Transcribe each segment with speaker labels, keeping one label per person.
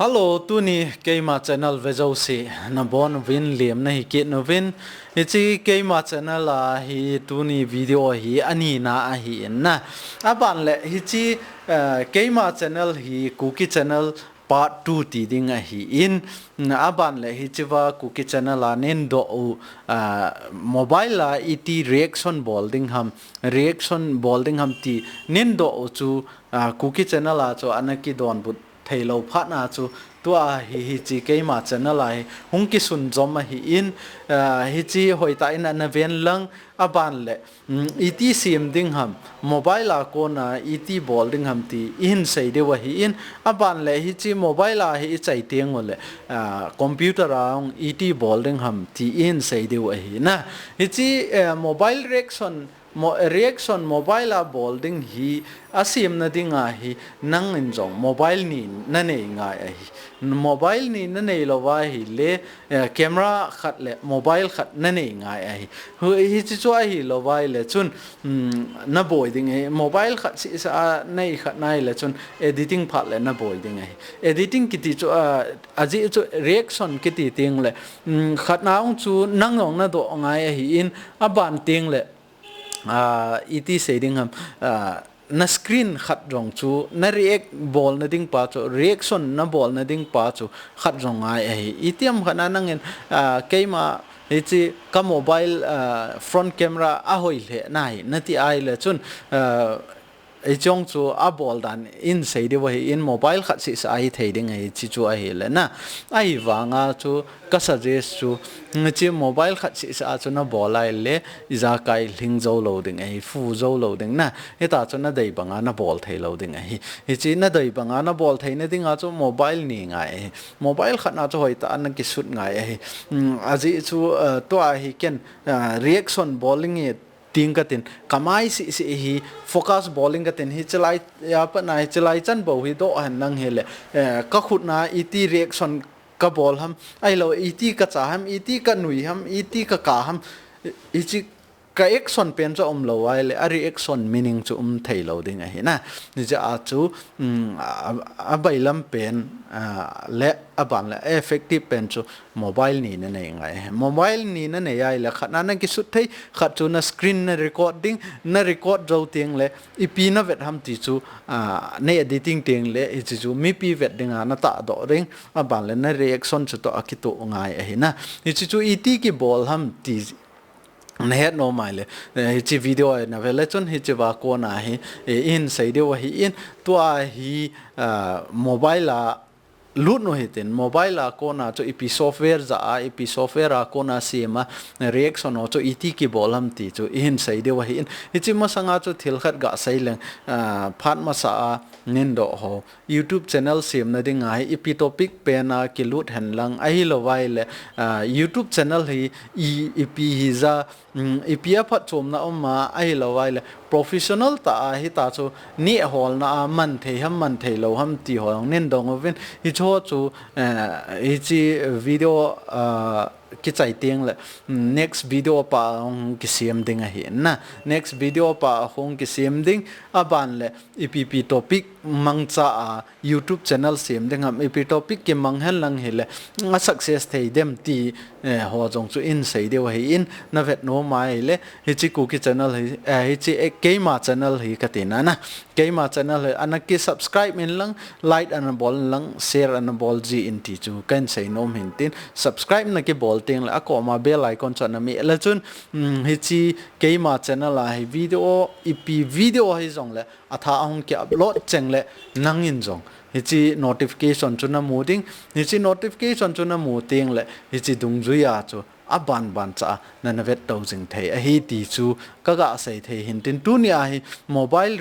Speaker 1: Hello, tu ni Keima channel vejo si na bon win liam na hi kit no win hi Keima channel la hi tu ni video hi ani na hi na aban le hi Keima channel hi cookie channel part 2 ti ding hi in aban le hi wa cookie channel la nen do mobile la iti reaction bolding ham ti nen do chu cookie channel la chu anaki don but thầy lâu phát na chú tua hi chỉ cái mà chân nó lại hung cái sun zom mà hi in hi chỉ hồi tại na ven lăng aban lệ it sim ding ham mobile la ko na it ball ding ham ti in sei de wa hi in aban lệ hi chỉ mobile la hi chạy tiếng ngol lệ computer ang it ball ding ham ti in sei de wa hi na hi chỉ mobile reaction mobile la bolding hi asim na dinga hi nang injong mobile ni na nei nga hi mobile ni na nei lo wa hi le camera khat le mobile khat na nei nga hi hi chi chu hi lo wa le chun na boy ding hi mobile khat si sa nei khat nai le chun editing phat le na boy ding hi editing kiti chu aji chu reaction kiti ting le khat naung chu nang ong na do nga hi in aban ting le iti saying na screen khat rong chu na react ball na ding pa chu reaction na ball na ding pa chu khat rong ai itiam khana nangin keima hi ka mobile front camera a hoi le nai na ti ai le chun ai chong chu a ball dan in sei de wa in mobile khat si ai thei ding ai chi chu ai le na ai wanga chu ka suggest chu chi mobile khat si sa chu na ball ai le iza kai ling zo lo ding ai fu zo lo ding na eta chu na dei banga na ball thei lo ding ai hi chi na dei banga na ball thei na ding a chu mobile ni ngai mobile khat na chu hoi ta an ki sut ngai ai aji chu to a hi ken reaction bowling e ting ka tin kamai si hi focus bowling ka tin hi chalai ya pa na chalai chan bo hi do han nang hele ka khut na iti reaction ka ball ham ai lo iti ka cha ham iti ka nui ham iti ka ham ichi ka action pen cho lo ai le ari action meaning chu thei lo ding a hi na ni ja a chu a bailam pen le aban le effective pen chu mobile ni na nei ngai mobile ni na nei ai le khana na ki su thei khat chu na screen na record zo ting le ipi na vet ham ti chu ne editing ting le i chu mi pi vet dinga na ta do ring aban le na reaction chu to akitu ngai a hi na i chu iti ki ball ham ti na het no mai le hi video na vele chon hi chi wa ko na hi in sei de wa hi in to hi mobile la lut no hiten mobile la ko na cho ipi software a ko na sema reaction no cho iti ki bolam ti cho in sei de wa hi in hi chi ma sanga cho thil khat ga sai leng phat ma sa nin do ho YouTube channel sem na ding ai ipi topic pe na ki lut han lang ai lo wai le YouTube channel hi ipi hi za ipi a phat chom na ma ai lo wai le professional ta hi ta chu ni hol na man thei lo ham ti hol nen dong ven hi cho chu hi chi video ki chai tiang le next video pa ong ki siam ding a hi na next video pa hong ki siam ding aban le ipp topic mangcha YouTube channel siam ding am ipp topic ki manghan lang hele nga success thei dem ti ho jong chu in sei de wa hi in na vet no mai le hi chi ku ki channel hi chi Keima channel hi katina na Keima channel anaki subscribe min lang like an bol lang share an bol ji in ti chu kan sei nom hin tin subscribe na ki bol ting la ko ma bell icon chana mi la chun hi chi Keima channel la hi video hi jong le atha ong ki upload cheng le nang in jong hi chi notification chu na mu ding hi chi notification chu na mu ting le hi chi dung zu ya chu ban cha na na vet to jing thei a hi ti chu ka ga sei thei hin tin tu nia hi mobile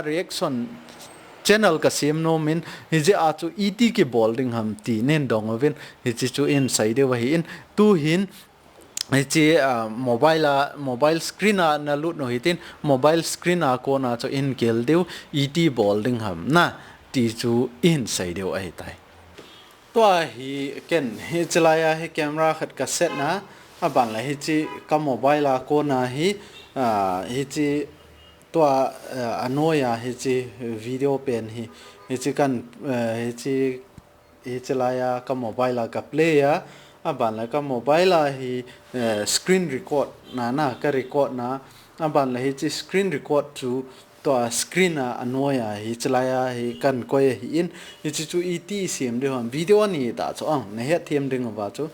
Speaker 1: reaction channel ka sim no min hi je a chu et ki bolding ham ti nen dong ven hi chi chu in sai de wa hi in tu hin hi chi mobile screen na lut no hitin mobile screen ko na chu in kel deu et bolding ham na ti chu in sai deu ai tai to hi ken hi chalaya hi camera khat ka set na aban la hi chi ka mobile la ko na hi hi chi to anoya hi chi video pen hi hi chi kan hi chalaya ka mobile ka play ya aban la ka mobile hi screen record na ka record na aban la hi chi screen record chu to screen anoya hi chalaya hi kan koi hi in hi chu et sim de hon video ni ta cho ang na he them ding ba chu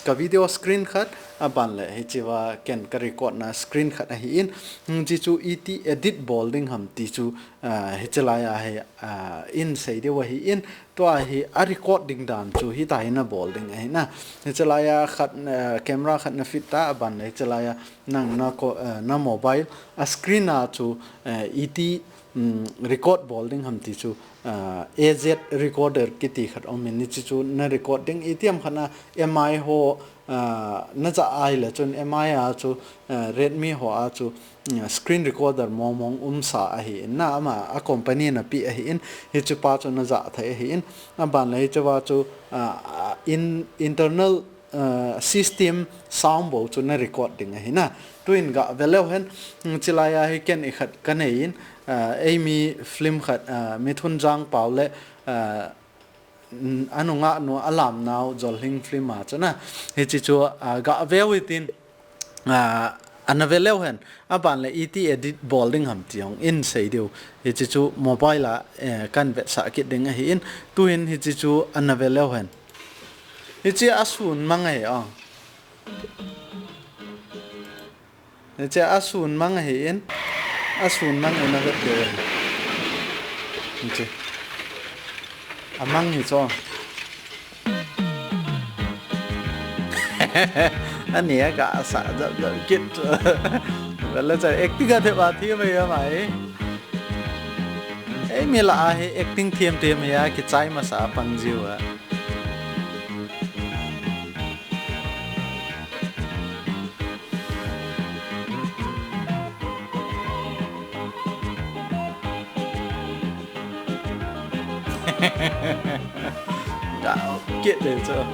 Speaker 1: ka video screen khat aban le hi chiwa ken ka record na screen khat hi in chi chu et edit bolding ham ti chu hi chalaya hi in sei de wa hi in to hi a recording dan chu hi ta na bolding ai na hi chalaya khat camera khat na fit ta aban le chalaya nang na ko na mobile a screen a chu et record bolding ham ti chu AZ recorder kiti khat om ni chu na recording ATM khana MI ho na cha ai la chun MI a chu Redmi ho a chu screen recorder mong sa a hi na ma a company na pi a hi in hi chu pa chu na za thai hi in ban lai chu wa chu in internal system sound bo chu na recording a hi na twin ga velo hen chilaya hi ken khat kanein Amy film khat mithun jang paule anunga no alam now jolhing film ma chana he chi chu ga ve within anavelo hen aban le et edit bolding ham tiong in sei deu he chi chu mobile la kan ve sa ki ding hi in tuin he chi chu anavelo hen he chi asun mangai a he chi asun mangai in asun mang na vet de nche amang hi cho anh ấy cả xã dập dập kít là chạy acting cái thế bà thi mày à mày ấy mi là hay acting thiêm thiêm ya cái trái mà xã bằng diều à đã kiện để cho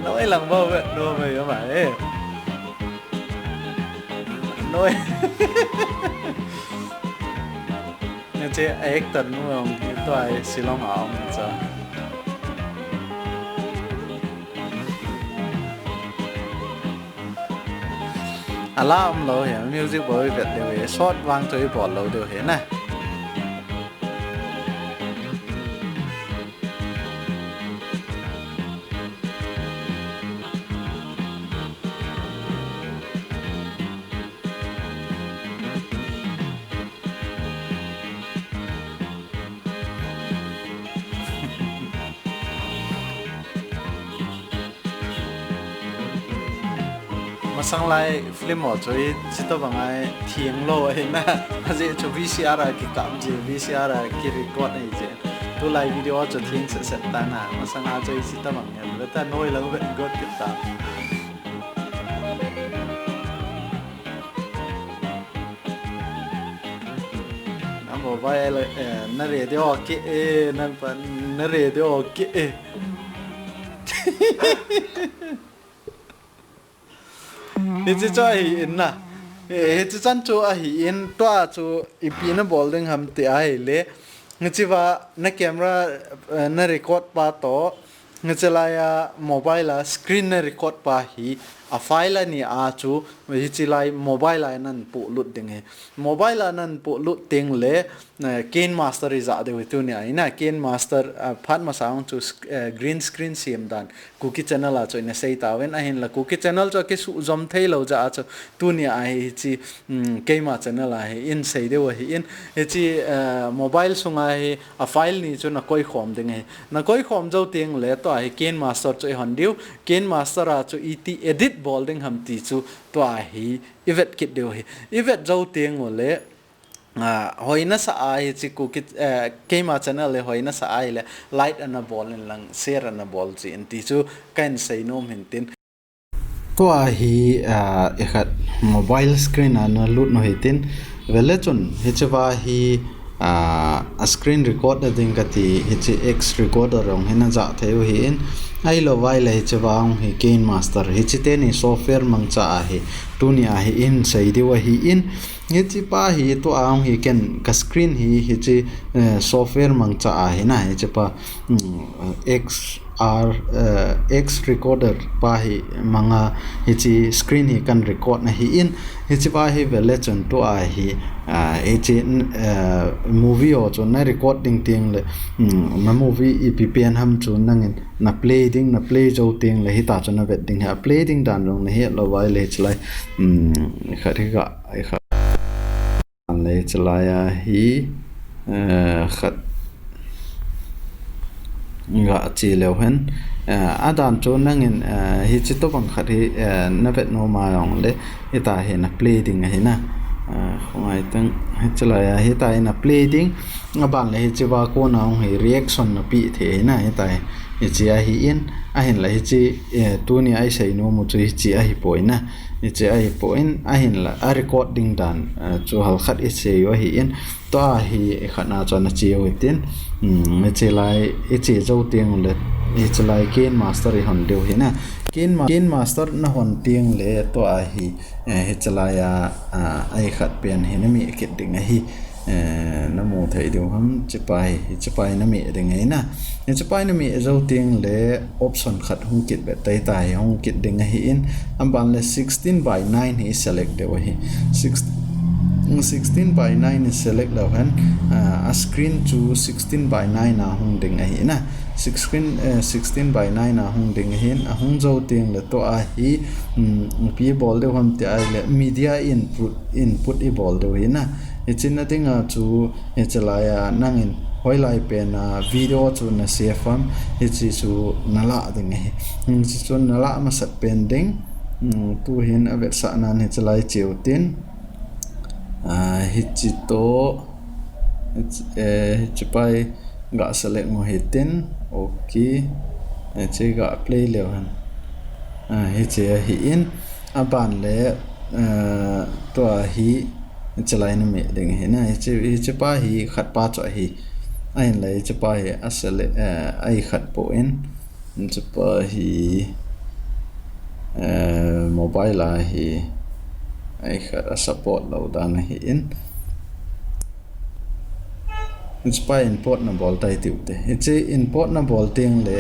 Speaker 1: nói lần bao vậy đua mày các bạn nói như thế ấy tận đúng không cái toài xì long hảo mình sao alarm lo hiện music boy Việt đều hệ short vang tới bỏ lâu đều hệ này sang lại film ở chỗ chỉ tao bằng ai thieng lô ấy na, hay cho VCR cái cảm gì VCR cái record này chứ, tôi lại video cho thieng sẽ ta na, mà sang lại chỗ chỉ tao bằng em, người ta nói là vẫn god cái ta. Nằm ở vai là nó radio cái, nó radio cái. He chi cho hi in na he chi chan chu a hi in to chu ipi na bolding ham te ai le ngi wa na camera na record pa to ngi la ya mobile la screen na record pa hi a file ni a chu hi chi lai mobile nan pu lut ding he mobile nan pu lut ting le Ken Master is a de tu ni ai na Ken Master phat ma saung chu green screen sim dan cookie channel a chu na sei ta wen a hin la cookie channel cho ke su zom thei lo ja chu tu ni ai chi keima channel a hi in sei de wa hi in he chi mobile sunga hi a file ni chu na koi khom ding he na koi khom jo ting le to ai Ken Master chu hon diu Ken Master a chu edit bolding ham ti chu to hi evet kit deu hi evet jo ting mo le hoina sa ai chi ku kit kema channel le hoina sa ai le light ana ball in lang share ana ball chi in ti chu kan sei nom hin tin to hi ekhat mobile screen ana lut no hitin vele chun hi chawa hi a screen record da ding ka ti hi chi X recorder rong hena za theu hi in ai lo vai le chawang hi Gain Master hi chi te ni software mang cha a hi tu ni a hi in sei dewa hi in hi chi pa hi to ang hi ken ka screen hi chi software mang cha a hi na hi chi pa X recorder pa hi manga hi chi screen hi kan record na hi in hi chi pa hi vele chon to a hi hi chi movie o chon na recording ting le na movie ppn ham chon nangin na play ding na play jo ting le hi ta chon na vet ding ha play ding dan rong na hi lo wai le chlai khari ga ai kha le chlai hi khat nga chi leo hen adan cho nangin hi chi to bang khat hi na vet no ma rong le hi ta he na play ding hi na khongai tang hi chlai hi ta na play ding aban le hi chi wa ko na hi reaction na pi the na hi ta hi chi a hi in a hin la hi chi tu ni ai sei no mu chu hi chi a hi poina hi chi a hi poin a hin la a recording dan chu hal khat i sei yo hi in to a hi khana chon na chi yo tin me chi lai i chi zo tiang le i chi lai Gain Master i hon deu hi na Gain Master na hon tiang le to a hi hi chi lai ai khat pen hi na mi kit ding hi na mu thei deu ham chi pai na mi ding ai na chi pai na mi zo tiang le option khat hung kit be tai tai hung kit ding hi in am ban le 16:9 hi select deu hi 16:9 is select lo han a screen to 16:9 na hung ding ai na 16:9 na hung ding hin a hung zo ting le to a hi pi bol de ham te ai le media input i bol de hi na ichin na ting a chu e chala ya nangin hoilai pe na video chu na sefam ichi chu nala ding hi chi chu nala ma sat pen ding tu hin a vet sa nan he chalai cheutin hichito hichipai ga select mo hitin okay che ga play le han hiche hi in aban le to hi chalai na me ding hi na hichipa hi khat pa cho hi ain le hichipa hi asele ai khat po in hichipa hi mobile la hi ai khat support lo dan hi in spy import na bol tai tiu te che import na bol ting le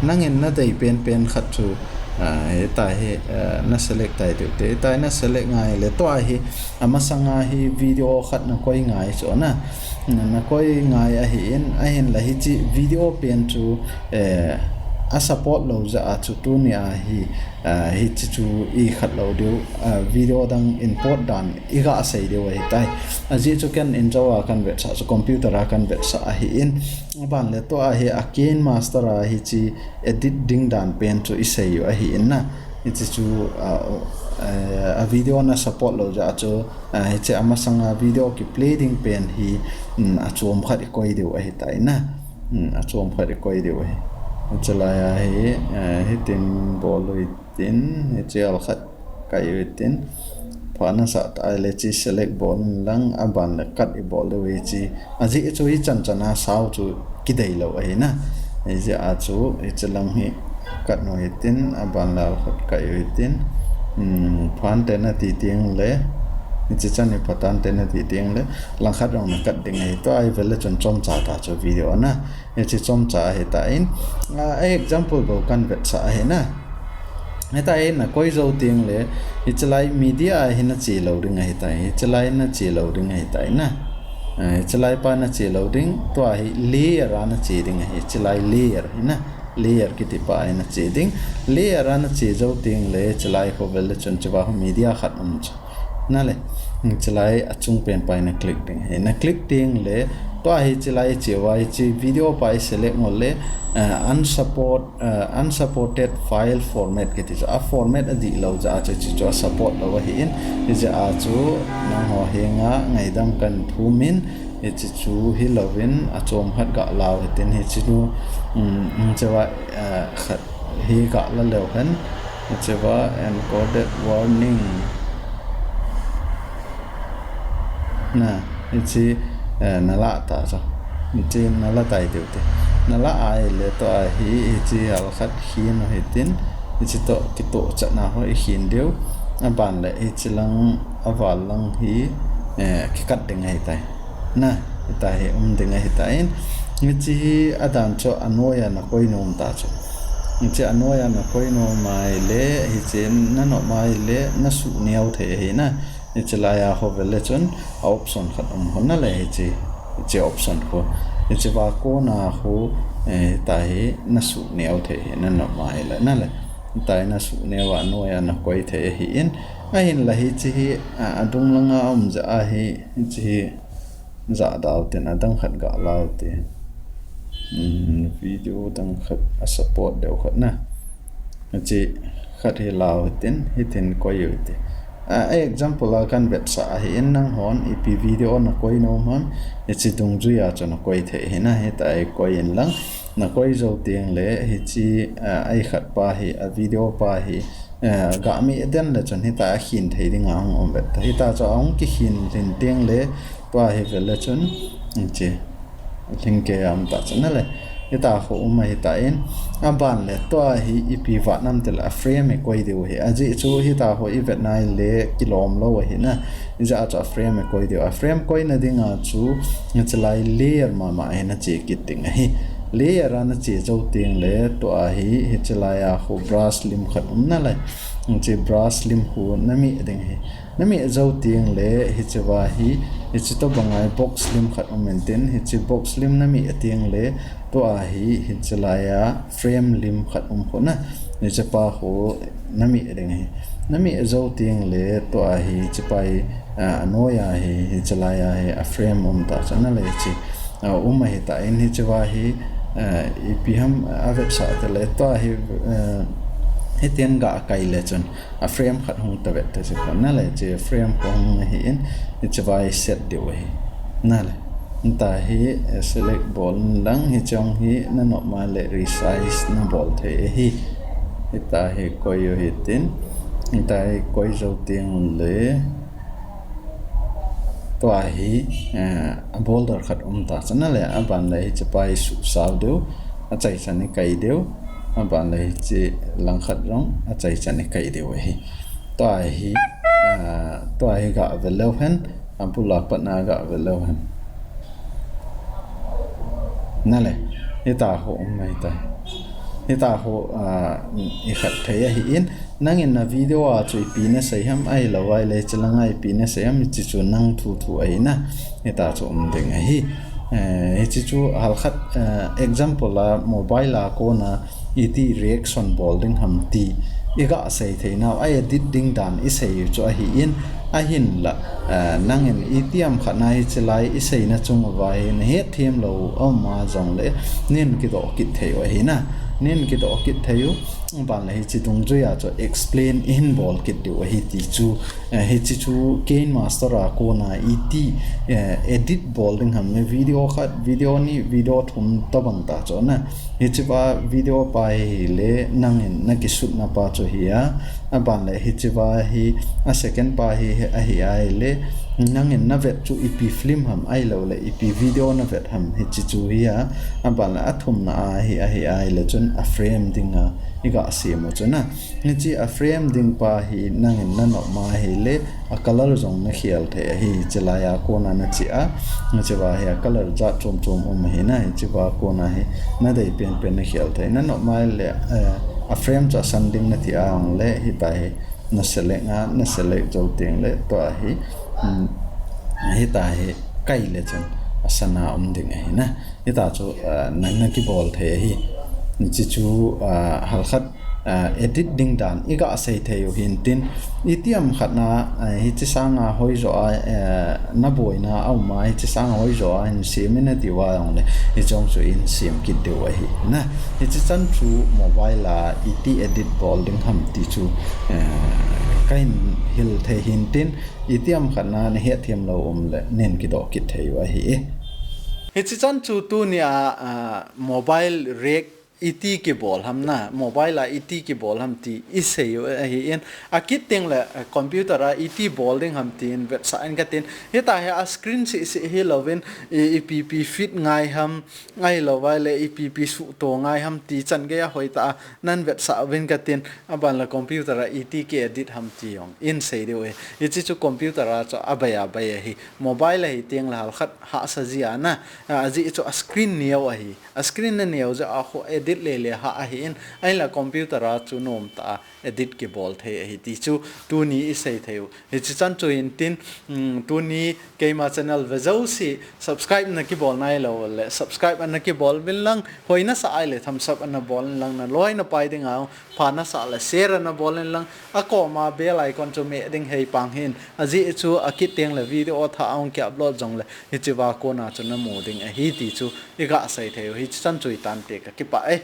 Speaker 1: nangin na dei pen khat chu he ta he na select tai tiu te tai na select ngai le to hi ama sanga hi video khat na koi ngai cho na koi ngai a hi in a hin la hi chi video pen chu a support lo za a chu tu ni a hi chi chu I khat lo deu video dang import dan I ga sei deu ai tai a ji chu kan enjoy kan vet sa computer a kan vet sa a hi in ban le to a hi a Gain Master a hi chi edit ding dan pen chu I sei yo a hi in na I chi chu a video na support lo ja chu hi che ama sanga video ki play ding pen hi a chom khat koi deu a hi tai na a chom khat koi deu ai chalaya hi tin boloi tin hi chel khat kai tin phana sa ta le chi select bol lang aban le kat I bol le we chi aji chu hi chanchana sau chu kidai lo ai na ai ja a chu hi chalang hi kat no hi tin aban la khat kai tin phan te na ti tiang le chi chan ni patan te na ti tiang le lang khat rong na kat ding ai to ai vele chon chom cha ta chu video na e chi chom cha he ta in example bo kan vet sa he na heta na koi zo tiang le hi chalai media hi na chi lo ring ai ta hi chalai na chi lo ring ai ta na chalai pa na chi lo ring to hi layer na chi ring hi chalai layer hi na layer ki ti pa na chi ding layer na chi zo tiang le chalai ko vele chon chawa media khat na le chalai achung pen pa na click ding he na click ding le to hi chalai chewa chi video pa select mo le unsupported file format ke ti a format adi lo ja chi support lo hi in is a chu na ho henga ngai dang kan thumin chi chu hi lovin a chom hat ga law tin hi chi nu chewa khat hi ga la lo han chewa encoded warning na chi
Speaker 2: nala ta cho chi nala tai tu te nala ai le to hi chi al khat hi no hitin chi to ki to cha na ho hin deu ban le chi lang awal lang hi ki kat ding ai tai na ta hi ding ai tai ni chi adan cho anoya na koi nom ta cho chi anoya na koi no mai le hi chen na no mai le na su niau the hi na ni chila ya ho vele chon option khat hon na le chi option ko ni chi ba ko na ho ta hi na su niau the hi na no mai le na le tai na su ne wa anoya na koi the hi in a hin la hi chi adung langa ja a hi chi za dau ten adang khat ga lau te video dang khat support deu khat na chi khat hi lau ten hi ten ko yu te example la kan vet sa hi in nang hon ip video na koi no man chi dung ju ya cho na koi the hi na he tai koi in lang na koi zo tiang le hi chi ai khat pa hi a video pa hi ga mi den le chon hi ta hin thei ding ang om vet hi ta cho ong ki hin tin tiang le pa hi vel chon chi thingke am ta chana le eta ho mai ta in aban le to hi ip wa nam tel a frame koi deu hi aji chu hi ta ho i vet nai le kilom lo hi na ja cha frame koi deu a frame koi na dinga chu chlai layer ma na che kiting hi layer an che zo ting le to a hi chlai a ho brush lim khat na le che brush lim hu na mi ding hi na mi zo ting le hi chwa hi chi to bangai box lim khat maintain hi chi box lim na mi tiang le to a hi chlaya frame lim khat khona ni chapa ho na mi ding hi na mi zo ting le to a hi chipai anoya hi chlaya hi a frame ta chana le chi hi ta in hi chwa hi ipm avet sa te le to hi hetian ga kai le chon a frame khat hung ta vet ta se na le che frame hung hi in chwai set de we na le ta hi select ball lang hi chong hi na no ma le resize na ball the hi ta hi ko yo hi tin ta hi ko zo tiang le to hi a boulder khat ta chana le a ban le chpai su saw deu a chai chani kai deu ban le chi lang khat rong a chai chani kai deu hi to hi ga velo hen ampula patna ga velo hen nale eta ho mai ta eta ho I khat thaya hi in nangin na video a chui pi na sai ham ai lawai le chalangai pi na sai ham chi chu nang thu ai na eta chu ding hi chi chu hal khat example la mobile la ko na iti reaction bolding ham ti iga sei theina ai edit ding dan I sei chu hi in a hin la nangin itiam khana hi chlai I sei na chung vai ne he them lo ma jong le nen ki do ki thei hi na nen ki do ki theu ban le hi chi tung ju ya cho explain in bol ki do hi ti chu hi chi chu gain master a ko na iti edit bolding ham ne video khat video ni video thum ta bang ta cho na hi chi ba video pa hi le nangin na ki sut na pa cho hi ya ban le hi chi ba hi a second pa hi a hi ai le nangin na vet chu ip film ham ai lo le ip video na vet ham hi chi chu hi ya ban la athum na hi ai le chun a frame ding a iga se mo chuna ni chi a frame ding pa hi nangin na no ma hi le a color jong na khial the hi chelaya ko na chi a na chi ba hi a color ja chom hi na hi chi ba ko na hi na dei pen na khial the na no ma le a frame cha sanding na ti ang le hi ta hi na select jo ting le to hi hi ta hi kai le chan asana ding hi na hi ta chu na ki bol the hi chi chu hal khat edit ding dan iga sei theu hin tin itiam khatna hi chi sanga hoi zo na boina au mai chi sanga hoi zo in semina diwa ong le hi chong chu in sem kit de wa hi na hi chi chan chu mobile la iti edit bolding ham ti chu kain hil the hin tin itiam khatna ne he thiam lo le nen ki do kit thei wa hi hi chi chan chu tu nia mobile rek
Speaker 1: iti ki bol ham na mobile la iti ki bol ham ti isei hi in akit ting la computer a iti bol ding ham tin vet sa an ka tin heta ha screen si hi lovin epp fit ngai ham ngai lowai le epp su to ngai ham ti chan ge hoi ta nan vet sa win ka tin aban la computer a iti ki edit ham ti yong in sei de we ichi chu computer a cho abaya baya hi mobile hi ting la hal khat ha sa ji ana aji chu screen niaw a hi screen na niaw ja a ho edit le le ha a hi in ai la computer a chu nom ta edit ki bol the hi ti chu tu ni isei theu hi chi chan chu in tin tu ni keima channel vezo si subscribe na ki bol nai lo le subscribe an ki bol bil lang hoina sa ai le thumbs up an bol lang na loi na pai ding au pha na sa la share na bol lang a ko ma bell icon chu me ding hei pang hin aji chu akit teng le video tha ong ki upload jong le hi chi wa ko na chu na mo ding a hi ti chu i ga sai theu hi chan chu tan te ka ki pa ai